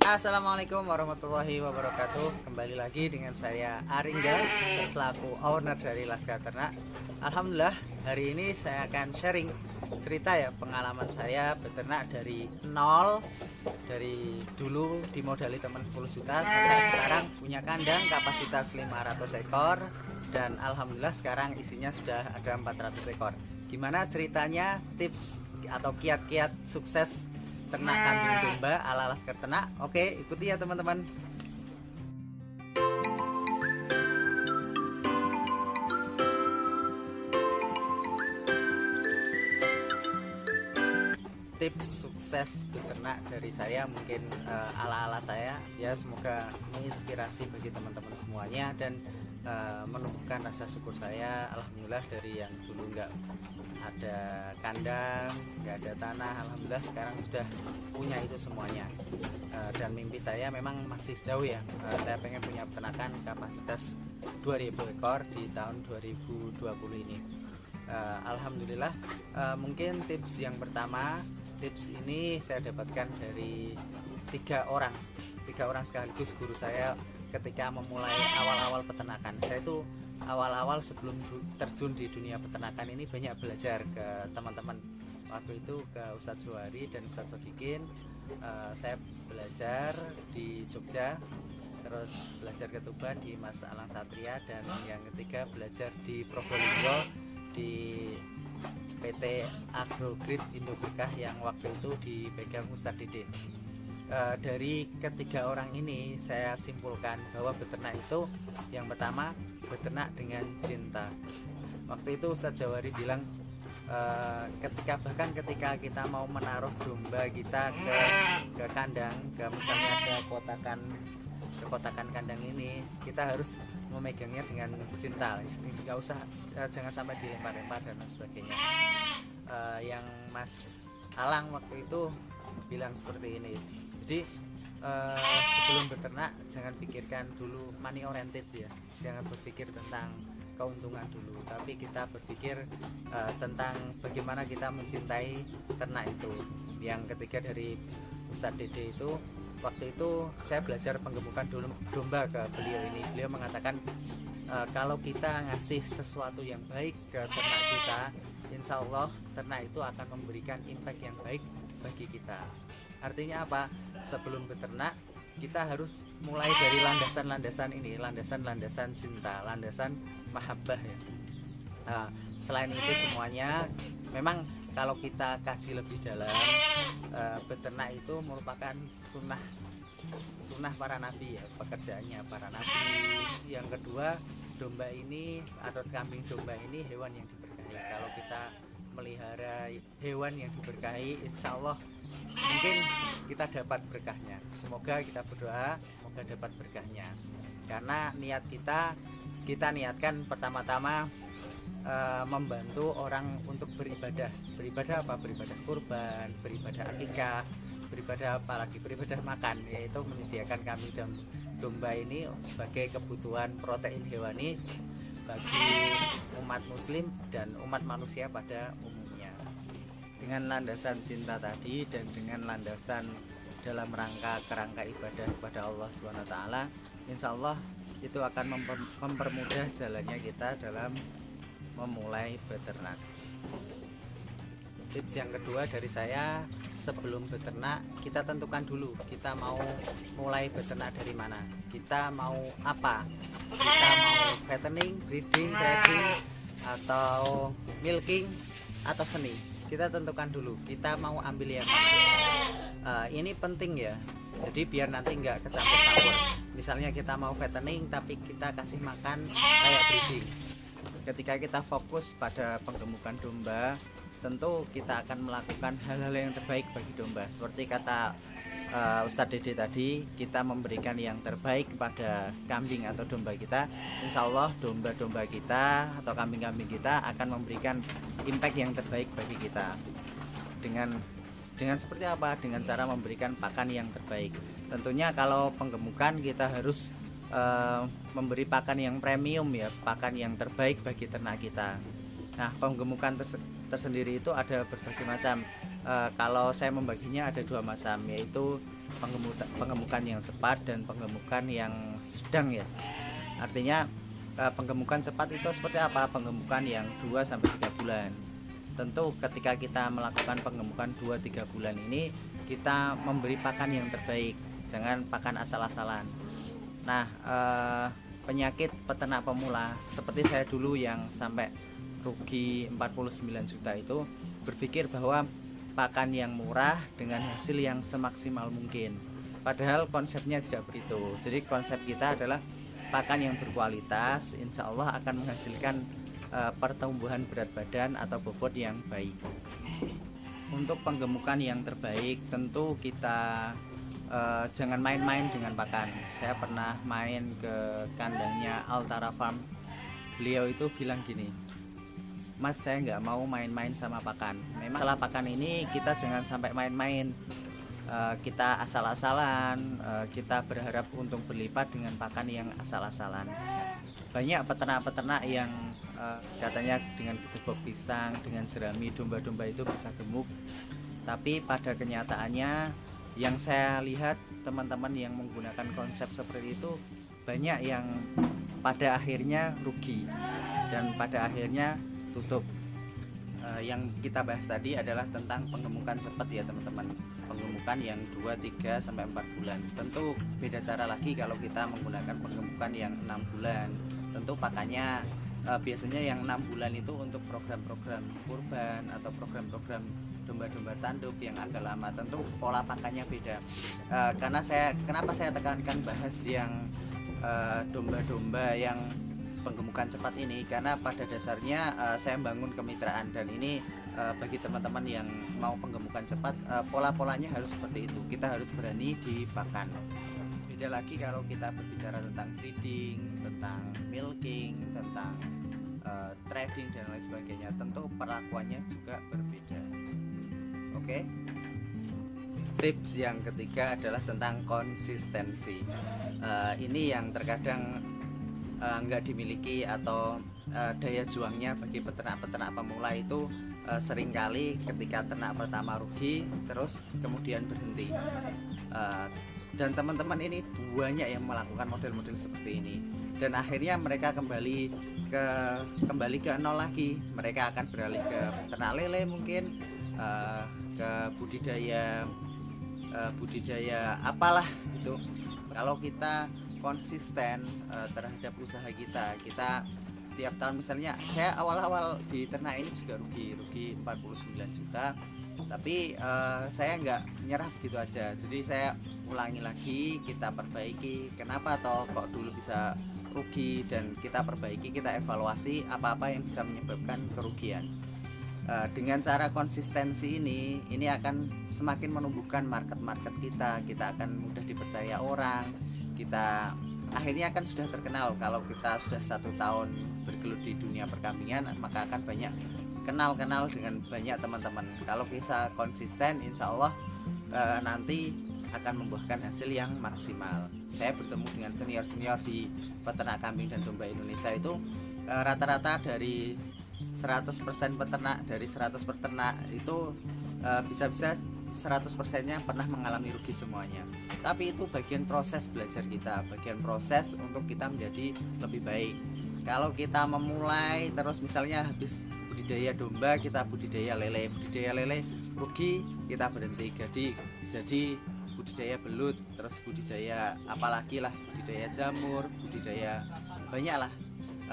Assalamualaikum warahmatullahi wabarakatuh. Kembali lagi dengan saya Aringga selaku owner dari Laskar Ternak. Alhamdulillah hari ini saya akan sharing cerita ya, pengalaman saya beternak dari nol, dari dulu dimodali teman 10 juta sampai sekarang punya kandang kapasitas 500 ekor dan alhamdulillah sekarang isinya sudah ada 400 ekor. Gimana ceritanya, tips atau kiat-kiat sukses ternak kambing domba ala Laskar Ternak? Oke, ikuti ya teman-teman. Tips sukses beternak dari saya mungkin ala-ala saya ya, semoga menginspirasi bagi teman-teman semuanya dan menumbuhkan rasa syukur saya. Alhamdulillah dari yang dulu nggak ada kandang, nggak ada tanah, alhamdulillah sekarang sudah punya itu semuanya. Dan mimpi saya memang masih jauh ya, saya pengen punya peternakan kapasitas 2000 ekor di tahun 2020 ini. Alhamdulillah. Mungkin tips yang pertama, tips ini saya dapatkan dari tiga orang sekaligus guru saya ketika memulai awal-awal peternakan. Saya itu awal-awal sebelum terjun di dunia peternakan ini banyak belajar ke teman-teman. Waktu itu ke Ustadz Zuhari dan Ustadz Sodikin. Saya belajar di Jogja, terus belajar ke Tuban di Mas Alang Satria, dan yang ketiga belajar di Probolinggo di PT Agrogrid Indo Berkah yang waktu itu dipegang Ustadz Dede. Dari ketiga orang ini saya simpulkan bahwa beternak itu yang pertama beternak dengan cinta. Waktu itu Ustadz Jawari bilang bahkan ketika kita mau menaruh domba kita ke kandang, misalnya ke kotakan kandang ini, kita harus memegangnya dengan cinta. Nggak usah, jangan sampai dilempar-lempar dan sebagainya. Yang Mas Alang waktu itu bilang seperti ini. Jadi sebelum beternak jangan pikirkan dulu money oriented ya, jangan berpikir tentang keuntungan dulu, tapi kita berpikir tentang bagaimana kita mencintai ternak itu. Yang ketiga dari Ustadz Dede itu, waktu itu saya belajar penggemukan domba ke beliau ini. Beliau mengatakan kalau kita ngasih sesuatu yang baik ke ternak kita, insya Allah ternak itu akan memberikan impact yang baik bagi kita. Artinya apa? Sebelum beternak kita harus mulai dari landasan-landasan ini, landasan-landasan cinta, landasan mahabbah ya. Selain itu semuanya, memang kalau kita kaji lebih dalam, beternak itu merupakan sunnah para nabi ya, pekerjaannya para nabi. Yang kedua, domba ini atau kambing domba ini hewan yang diberkahi. Kalau kita melihara hewan yang diberkahi, insya Allah mungkin kita dapat berkahnya. Semoga kita berdoa, semoga dapat berkahnya. Karena niat kita niatkan pertama-tama membantu orang untuk beribadah. Beribadah apa? Beribadah kurban, beribadah akikah, beribadah apa lagi? Beribadah makan, yaitu menyediakan kambing dan domba ini sebagai kebutuhan protein hewani bagi umat muslim dan umat manusia pada umumnya. Dengan landasan cinta tadi dan dengan landasan dalam kerangka ibadah kepada Allah SWT, insya Allah itu akan mempermudah jalannya kita dalam memulai beternak. Tips yang kedua dari saya, sebelum beternak kita tentukan dulu kita mau mulai beternak dari mana, kita mau apa, kita mau fattening, breeding, trading, atau milking, atau seni. Kita tentukan dulu kita mau ambil yang mana. Ini penting ya, jadi biar nanti nggak kecampur-campur. Misalnya kita mau fattening tapi kita kasih makan kayak breeding. Ketika kita fokus pada penggemukan domba, tentu kita akan melakukan hal-hal yang terbaik bagi domba. Seperti kata Ustadz Dede tadi, kita memberikan yang terbaik pada kambing atau domba kita. Insya Allah domba-domba kita atau kambing-kambing kita akan memberikan impact yang terbaik bagi kita. Dengan seperti apa? Dengan cara memberikan pakan yang terbaik. Tentunya kalau penggemukan kita harus memberi pakan yang premium ya, pakan yang terbaik bagi ternak kita. Nah, penggemukan tersendiri itu ada berbagai macam. Kalau saya membaginya ada dua macam, yaitu penggemukan yang cepat dan penggemukan yang sedang ya. Artinya penggemukan cepat itu seperti apa? Penggemukan yang 2-3 bulan. Tentu ketika kita melakukan penggemukan 2-3 bulan ini, kita memberi pakan yang terbaik, jangan pakan asal-asalan. Nah, penyakit peternak pemula seperti saya dulu yang sampai rugi 49 juta itu berpikir bahwa pakan yang murah dengan hasil yang semaksimal mungkin. Padahal konsepnya tidak begitu. Jadi konsep kita adalah pakan yang berkualitas, insya Allah akan menghasilkan pertumbuhan berat badan atau bobot yang baik. Untuk penggemukan yang terbaik tentu kita jangan main-main dengan pakan. Saya pernah main ke kandangnya Altara Farm. Beliau itu bilang gini, Mas, saya nggak mau main-main sama pakan. Memang salah pakan ini kita jangan sampai main-main. Kita asal-asalan, kita berharap untung berlipat dengan pakan yang asal-asalan. Banyak peternak-peternak yang katanya dengan gedebok pisang, dengan jerami domba-domba itu bisa gemuk. Tapi pada kenyataannya yang saya lihat teman-teman yang menggunakan konsep seperti itu banyak yang pada akhirnya rugi dan pada akhirnya tutup. Yang kita bahas tadi adalah tentang penggemukan cepat ya teman-teman, penggemukan yang 2-3-4 bulan. Tentu beda cara lagi kalau kita menggunakan penggemukan yang 6 bulan. Tentu pakannya biasanya yang 6 bulan itu untuk program-program kurban atau program-program domba-domba tanduk yang agak lama. Tentu pola pakannya beda. Kenapa saya tekankan bahas yang domba-domba yang penggemukan cepat ini, karena pada dasarnya saya membangun kemitraan, dan ini bagi teman-teman yang mau penggemukan cepat, pola-polanya harus seperti itu. Kita harus berani di pakan. Beda lagi kalau kita berbicara tentang feeding, tentang milking, tentang trading dan lain sebagainya. Tentu perlakuannya juga berbeda. Oke. Tips yang ketiga adalah tentang konsistensi. Ini yang terkadang nggak dimiliki atau daya juangnya bagi peternak-peternak pemula itu seringkali ketika ternak pertama rugi terus kemudian berhenti. Dan teman-teman ini banyak yang melakukan model-model seperti ini, dan akhirnya mereka kembali ke nol lagi. Mereka akan beralih ke ternak lele mungkin, ke budidaya apalah itu. Kalau kita konsisten terhadap usaha kita tiap tahun, misalnya saya awal-awal di ternak ini juga rugi 49 juta, tapi saya nggak nyerah begitu aja. Jadi saya ulangi lagi, kita perbaiki kenapa toh kok dulu bisa rugi, dan kita perbaiki, kita evaluasi apa-apa yang bisa menyebabkan kerugian. Dengan cara konsistensi ini akan semakin menumbuhkan market kita akan mudah dipercaya orang. Kita akhirnya akan sudah terkenal. Kalau kita sudah 1 tahun bergelut di dunia perkambingan, maka akan banyak kenal dengan banyak teman-teman. Kalau bisa konsisten, insya Allah nanti akan membuahkan hasil yang maksimal. Saya bertemu dengan senior di peternak kambing dan domba Indonesia itu rata-rata dari 100% peternak, dari 100 peternak itu bisa-bisa 100%-nya pernah mengalami rugi semuanya. Tapi itu bagian proses belajar kita, bagian proses untuk kita menjadi lebih baik. Kalau kita memulai terus, misalnya habis budidaya domba kita budidaya lele rugi, kita berhenti, jadi budidaya belut, terus budidaya apalagi lah, budidaya jamur, budidaya banyak lah.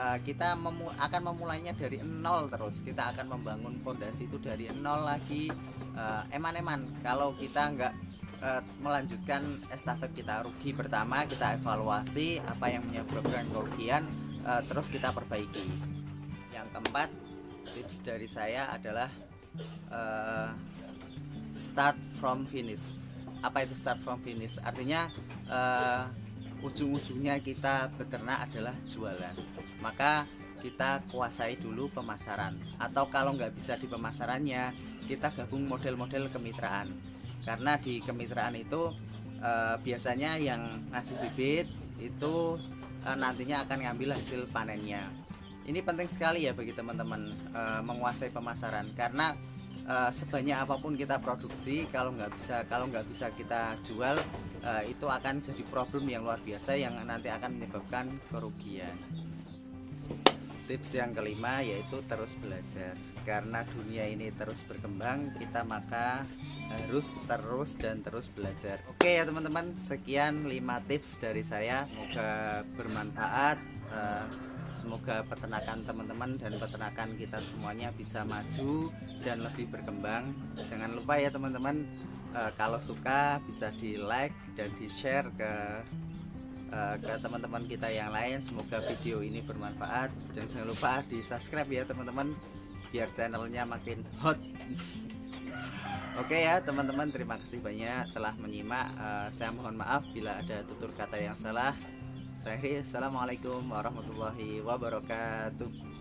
Kita akan memulainya dari nol terus. Kita akan membangun fondasi itu dari nol lagi, eman-eman. Kalau kita nggak melanjutkan estafet kita, rugi pertama, kita evaluasi apa yang menyebabkan kerugian, terus kita perbaiki. Yang keempat, tips dari saya adalah start from finish. Apa itu start from finish? Artinya ujung-ujungnya kita beternak adalah jualan. Maka kita kuasai dulu pemasaran, atau kalau nggak bisa di pemasarannya, kita gabung model-model kemitraan. Karena di kemitraan itu biasanya yang ngasih bibit itu nantinya akan ngambil hasil panennya. Ini penting sekali ya bagi teman-teman menguasai pemasaran, karena sebanyak apapun kita produksi, kalau nggak bisa kita jual, itu akan jadi problem yang luar biasa yang nanti akan menyebabkan kerugian. Tips yang kelima yaitu terus belajar. Karena dunia ini terus berkembang, kita maka harus terus belajar. Oke ya teman-teman, sekian 5 tips dari saya, semoga bermanfaat. Semoga peternakan teman-teman dan peternakan kita semuanya bisa maju dan lebih berkembang. Jangan lupa ya teman-teman, kalau suka bisa di like dan di share ke teman-teman kita yang lain. Semoga video ini bermanfaat dan jangan lupa di subscribe ya teman-teman, biar channelnya makin hot. Oke ya teman-teman, terima kasih banyak telah menyimak. Saya mohon maaf bila ada tutur kata yang salah. Saya akhiri, assalamualaikum warahmatullahi wabarakatuh.